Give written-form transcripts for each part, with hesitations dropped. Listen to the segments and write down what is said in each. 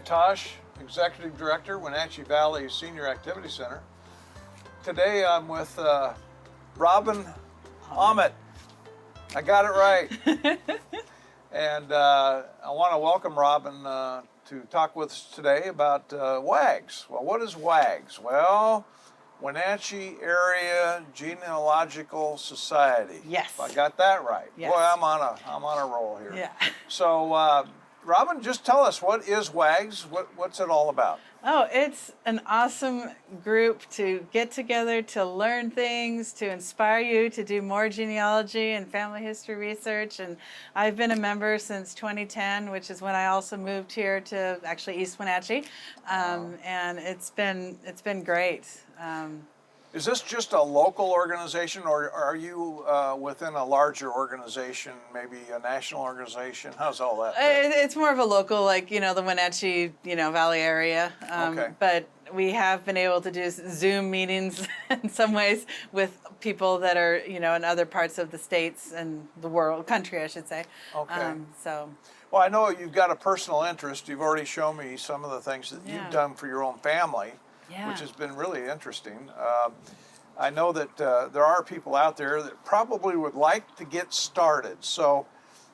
Tosh, Executive Director, Wenatchee Valley Senior Activity Center. Today I'm with Robin Aamodt. I got it right. And I want to welcome Robin to talk with us today about WAGS. Well, what is WAGS? Well, Wenatchee Area Genealogical Society. Yes. If I got that right. Yes. Boy, I'm on a roll here. Yeah. So, Robin, just tell us, what is WAGS? What's it all about? Oh, it's an awesome group to get together, to learn things, to inspire you to do more genealogy and family history research. And I've been a member since 2010, which is when I also moved here to actually East Wenatchee. And it's been great. Is this just a local organization, or are you within a larger organization, maybe a national organization? How's all that? It's more of a local, like, the Wenatchee, Valley area. Okay. But we have been able to do Zoom meetings in some ways with people that are, in other parts of the states and the world, country, I should say. Okay. So. Well, I know you've got a personal interest. You've already shown me some of the things that you've done for your own family. Yeah. Which has been really interesting. I know that there are people out there that probably would like to get started. So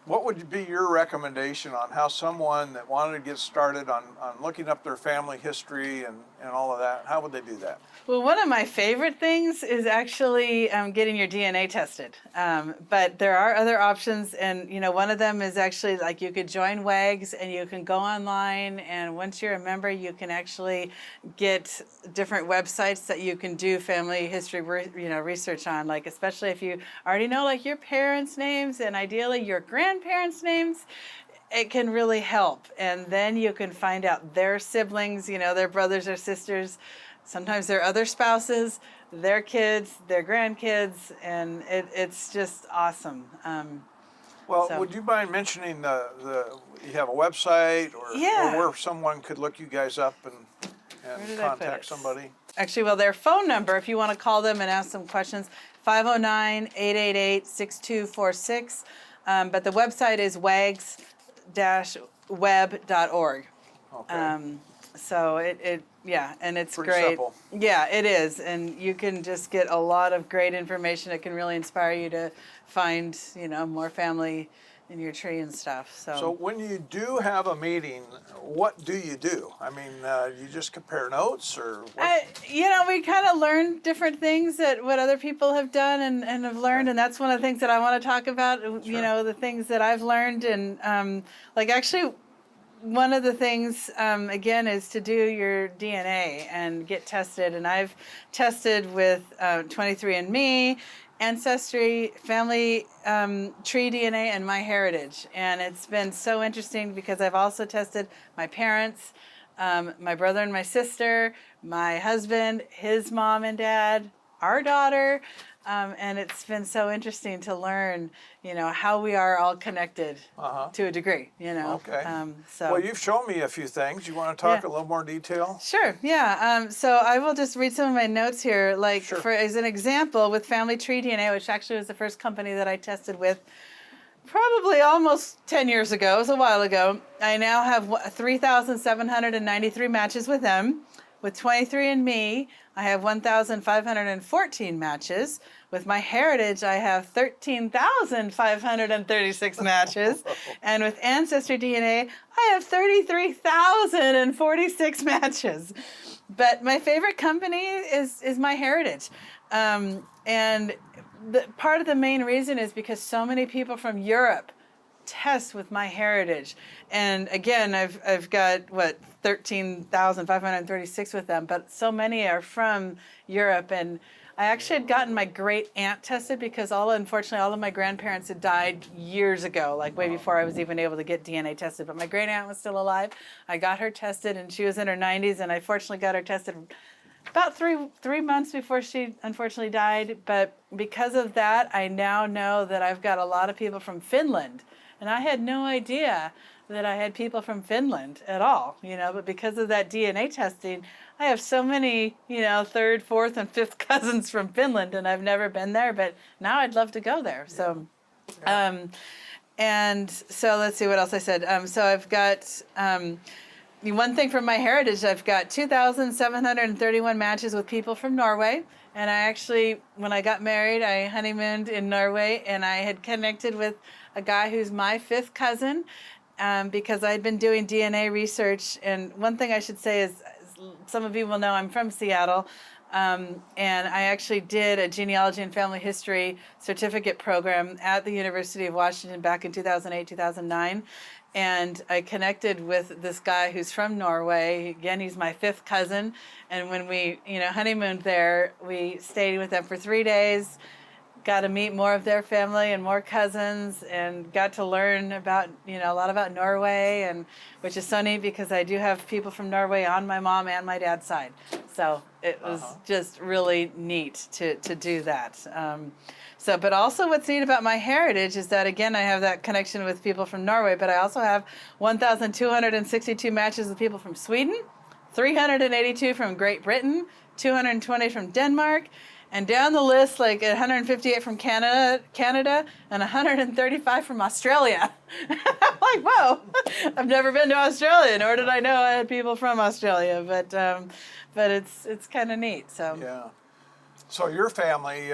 what would be your recommendation on how someone that wanted to get started on looking up their family history and all of that, how would they do that? Well, one of my favorite things is actually getting your DNA tested. But there are other options, and one of them is actually, like, you could join WAGS and you can go online, and once you're a member, you can actually get different websites that you can do family history research on, like, especially if you already know, like, your parents' names and ideally your grandparents' names. It can really help. And then you can find out their siblings, their brothers or sisters, sometimes their other spouses, their kids, their grandkids, and it's just awesome. Would you mind mentioning you have a website or where someone could look you guys up and contact somebody? Actually, well, their phone number, if you want to call them and ask some questions, 509-888-6246. But the website is wags-web.org. Okay. So and it's pretty great. Simple. Yeah, it is, and you can just get a lot of great information. It can really inspire you to find, more family in your tree and stuff. So when you do have a meeting, what do you do? I mean, you just compare notes, or what? We kind of learn different things that what other people have done and have learned, and that's one of the things that I want to talk about. Sure. The things that I've learned, and actually, one of the things, again, is to do your DNA and get tested. And I've tested with 23andMe, Ancestry, Family Tree DNA, and MyHeritage. And it's been so interesting because I've also tested my parents, my brother and my sister, my husband, his mom and dad, our daughter. And it's been so interesting to learn, how we are all connected to a degree, Okay. So. Well, you've shown me a few things. You want to talk a little more detail? Sure, yeah. So I will just read some of my notes here. Like, Sure. as an example, with Family Tree DNA, which actually was the first company that I tested with, probably almost 10 years ago, it was a while ago. I now have 3,793 matches with them. With 23andMe, I have 1,514 matches. With MyHeritage, I have 13,536 matches. And with Ancestry DNA, I have 33,046 matches. But my favorite company is MyHeritage. And part of the main reason is because so many people from Europe test with MyHeritage. And again, I've got 13,536 with them, but so many are from Europe. And I actually had gotten my great aunt tested because unfortunately all of my grandparents had died years ago, like way before I was even able to get DNA tested. But my great aunt was still alive. I got her tested, and she was in her 90s, and I fortunately got her tested about three months before she unfortunately died. But because of that, I now know that I've got a lot of people from Finland. And I had no idea that I had people from Finland at all, but because of that DNA testing, I have so many, third, fourth, and fifth cousins from Finland, and I've never been there, but now I'd love to go there. So, and so let's see what else I said. So I've got one thing from my heritage, I've got 2,731 matches with people from Norway. And I actually, when I got married, I honeymooned in Norway, and I had connected with a guy who's my fifth cousin, because I'd been doing DNA research. And one thing I should say is, some of you will know I'm from Seattle, and I actually did a genealogy and family history certificate program at the University of Washington back in 2008, 2009. And I connected with this guy who's from Norway. Again, he's my fifth cousin. And when we, honeymooned there, we stayed with them for 3 days, got to meet more of their family and more cousins, and got to learn about, a lot about Norway, and which is so neat because I do have people from Norway on my mom and my dad's side. So it was just really neat to do that. But also what's neat about my heritage is that, again, I have that connection with people from Norway, but I also have 1,262 matches with people from Sweden, 382 from Great Britain, 220 from Denmark, and down the list, like 158 from Canada, and 135 from Australia. I'm like, whoa, I've never been to Australia, nor did I know I had people from Australia, but it's kind of neat. So Yeah. So your family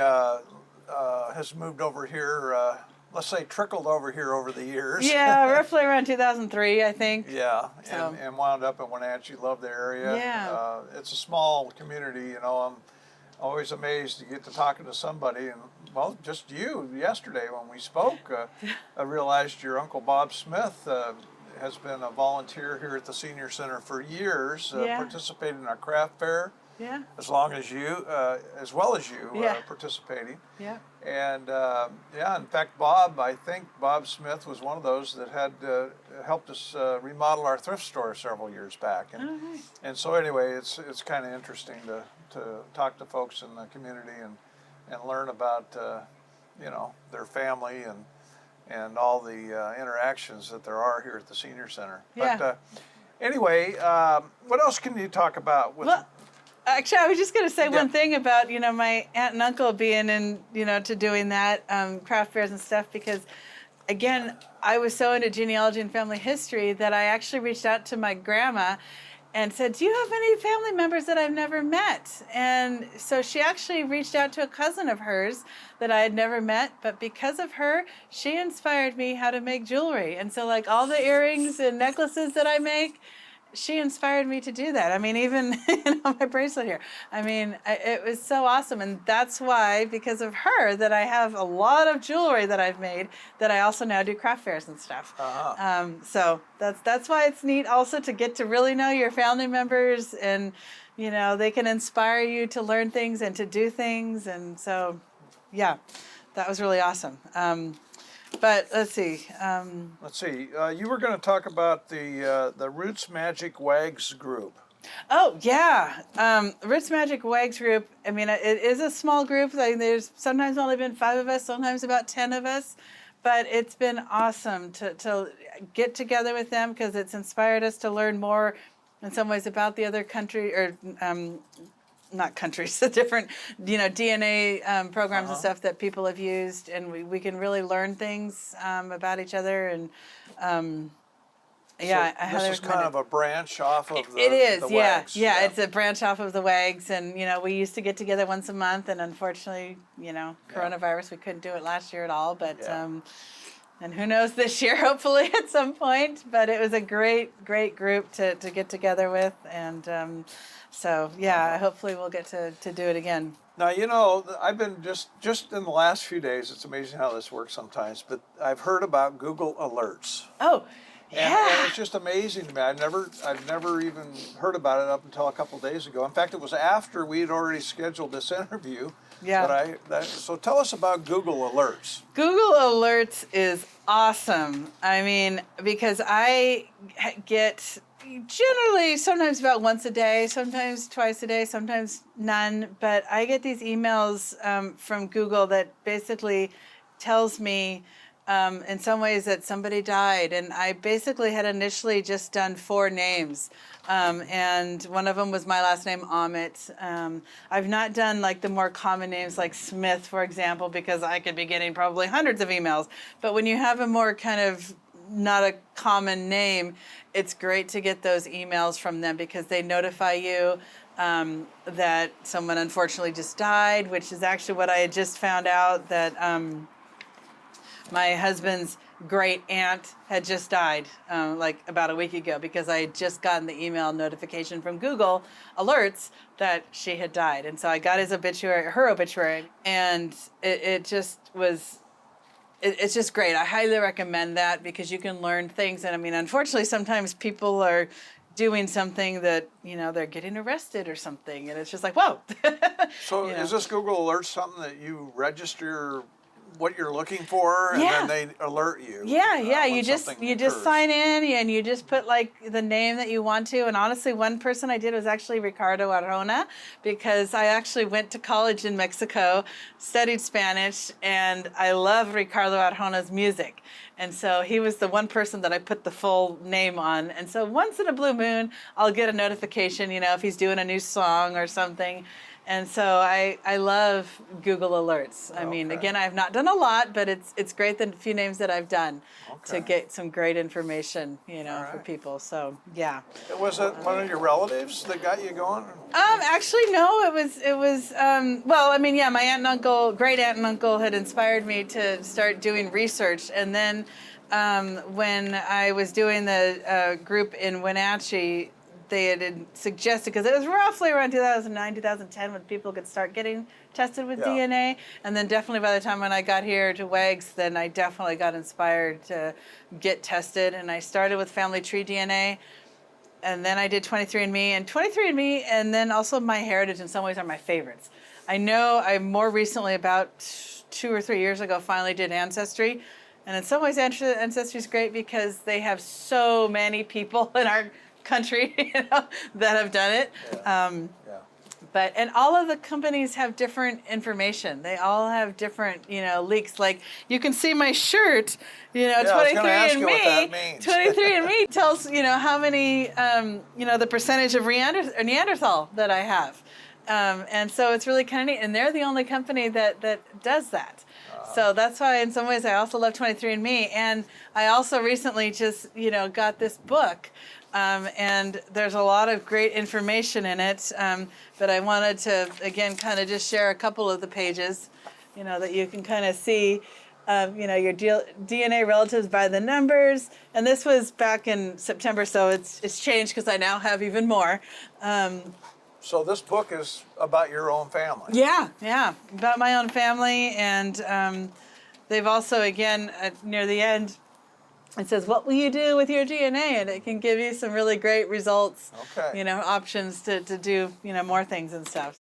has moved over here, let's say trickled over here over the years. Yeah, roughly around 2003, I think. Yeah, So. and wound up in Wenatchee. Love the area. Yeah. It's a small community, I'm always amazed to get to talking to somebody, and well, just you yesterday when we spoke, I realized your Uncle Bob Smith has been a volunteer here at the Senior Center for years, participated in our craft fair. Yeah. As well as you, Yeah. participating. Yeah. And in fact, I think Bob Smith was one of those that had helped us remodel our thrift store several years back. And, nice. and so anyway, it's kind of interesting to talk to folks in the community and learn about their family and all the interactions that there are here at the Senior Center. Yeah. But anyway, what else can you talk about? Well, actually, I was just going to say one thing about, my aunt and uncle being in, to doing that, craft fairs and stuff, because, again, I was so into genealogy and family history that I actually reached out to my grandma and said, do you have any family members that I've never met? And so she actually reached out to a cousin of hers that I had never met, but because of her, she inspired me how to make jewelry. And so, like, all the earrings and necklaces that I make, she inspired me to do that. I mean, even my bracelet here. I mean, it was so awesome, and that's why, because of her, that I have a lot of jewelry that I've made that I also now do craft fairs and stuff. So that's why it's neat also to get to really know your family members, and they can inspire you to learn things and to do things, and so yeah, that was really awesome. But let's see. You were going to talk about the Roots Magic WAGS group. Oh, yeah. Roots Magic WAGS group, I mean, it is a small group. Like, there's sometimes only been 5 of us, sometimes about 10 of us. But it's been awesome to get together with them, because it's inspired us to learn more in some ways about the other country, or not countries, the different, DNA programs and stuff that people have used, and we can really learn things about each other, and So this is kind of a branch off of the It is, the yeah, WAGS. yeah. It's a branch off of the WAGS, and we used to get together once a month, and unfortunately, coronavirus, we couldn't do it last year at all, but. And who knows this year, hopefully at some point, but it was a great group to get together with, and so yeah, hopefully we'll get to do it again. Now, I've been just in the last few days, it's amazing how this works sometimes, but I've heard about Google Alerts. Oh, yeah. And it's just amazing to me. I've never even heard about it up until a couple of days ago. In fact, it was after we had already scheduled this interview. Yeah. So tell us about Google Alerts. Google Alerts is awesome. I mean, because I get generally sometimes about once a day, sometimes twice a day, sometimes none, but I get these emails from Google that basically tells me in some ways that somebody died, and I basically had initially just done 4 names, and one of them was my last name, Aamodt. I've not done like the more common names like Smith, for example, because I could be getting probably hundreds of emails, but when you have a more kind of not a common name, it's great to get those emails from them because they notify you that someone unfortunately just died, which is actually what I had just found out, that my husband's great aunt had just died like about a week ago, because I had just gotten the email notification from Google Alerts that she had died. And so I got her obituary, and it just was, it's just great. I highly recommend that because you can learn things. And I mean, unfortunately, sometimes people are doing something that, they're getting arrested or something. And it's just like, whoa. So is this Google Alerts something that you register what you're looking for, and then they alert you? Yeah. You just occurs. sign in and you just put like the name that you want to. And honestly, one person I did was actually Ricardo Arjona, because I actually went to college in Mexico, studied Spanish, and I love Ricardo Arjona's music. And so he was the one person that I put the full name on. And so once in a blue moon, I'll get a notification, if he's doing a new song or something. And so I love Google Alerts. I mean, again, I have not done a lot, but it's great, the few names that I've done to get some great information, for people. So, yeah. Was it one of your relatives that got you going? Actually, no. It was. Well, I mean, yeah, my aunt and uncle, great aunt and uncle, had inspired me to start doing research, and then when I was doing the group in Wenatchee, they had suggested, because it was roughly around 2009, 2010 when people could start getting tested with DNA. And then definitely by the time when I got here to WAGS, then I definitely got inspired to get tested. And I started with family tree DNA. And then I did 23andMe. And 23andMe and then also MyHeritage in some ways are my favorites. I know I more recently, about 2 or 3 years ago, finally did Ancestry. And in some ways, Ancestry is great because they have so many people in our country that have done it. And all of the companies have different information. They all have different leaks. Like you can see my shirt, 23andMe 23andMe tells how many the percentage of Neanderthal that I have, and so it's really kind of neat, and they're the only company that does that. So that's why in some ways I also love 23andMe. And I also recently just got this book. And there's a lot of great information in it, but I wanted to, again, kind of just share a couple of the pages, that you can kind of see, your DNA relatives by the numbers. And this was back in September, so it's changed because I now have even more. So this book is about your own family. Yeah, about my own family. And they've also, again, near the end, it says, what will you do with your DNA? And it can give you some really great results, options to do, more things and stuff.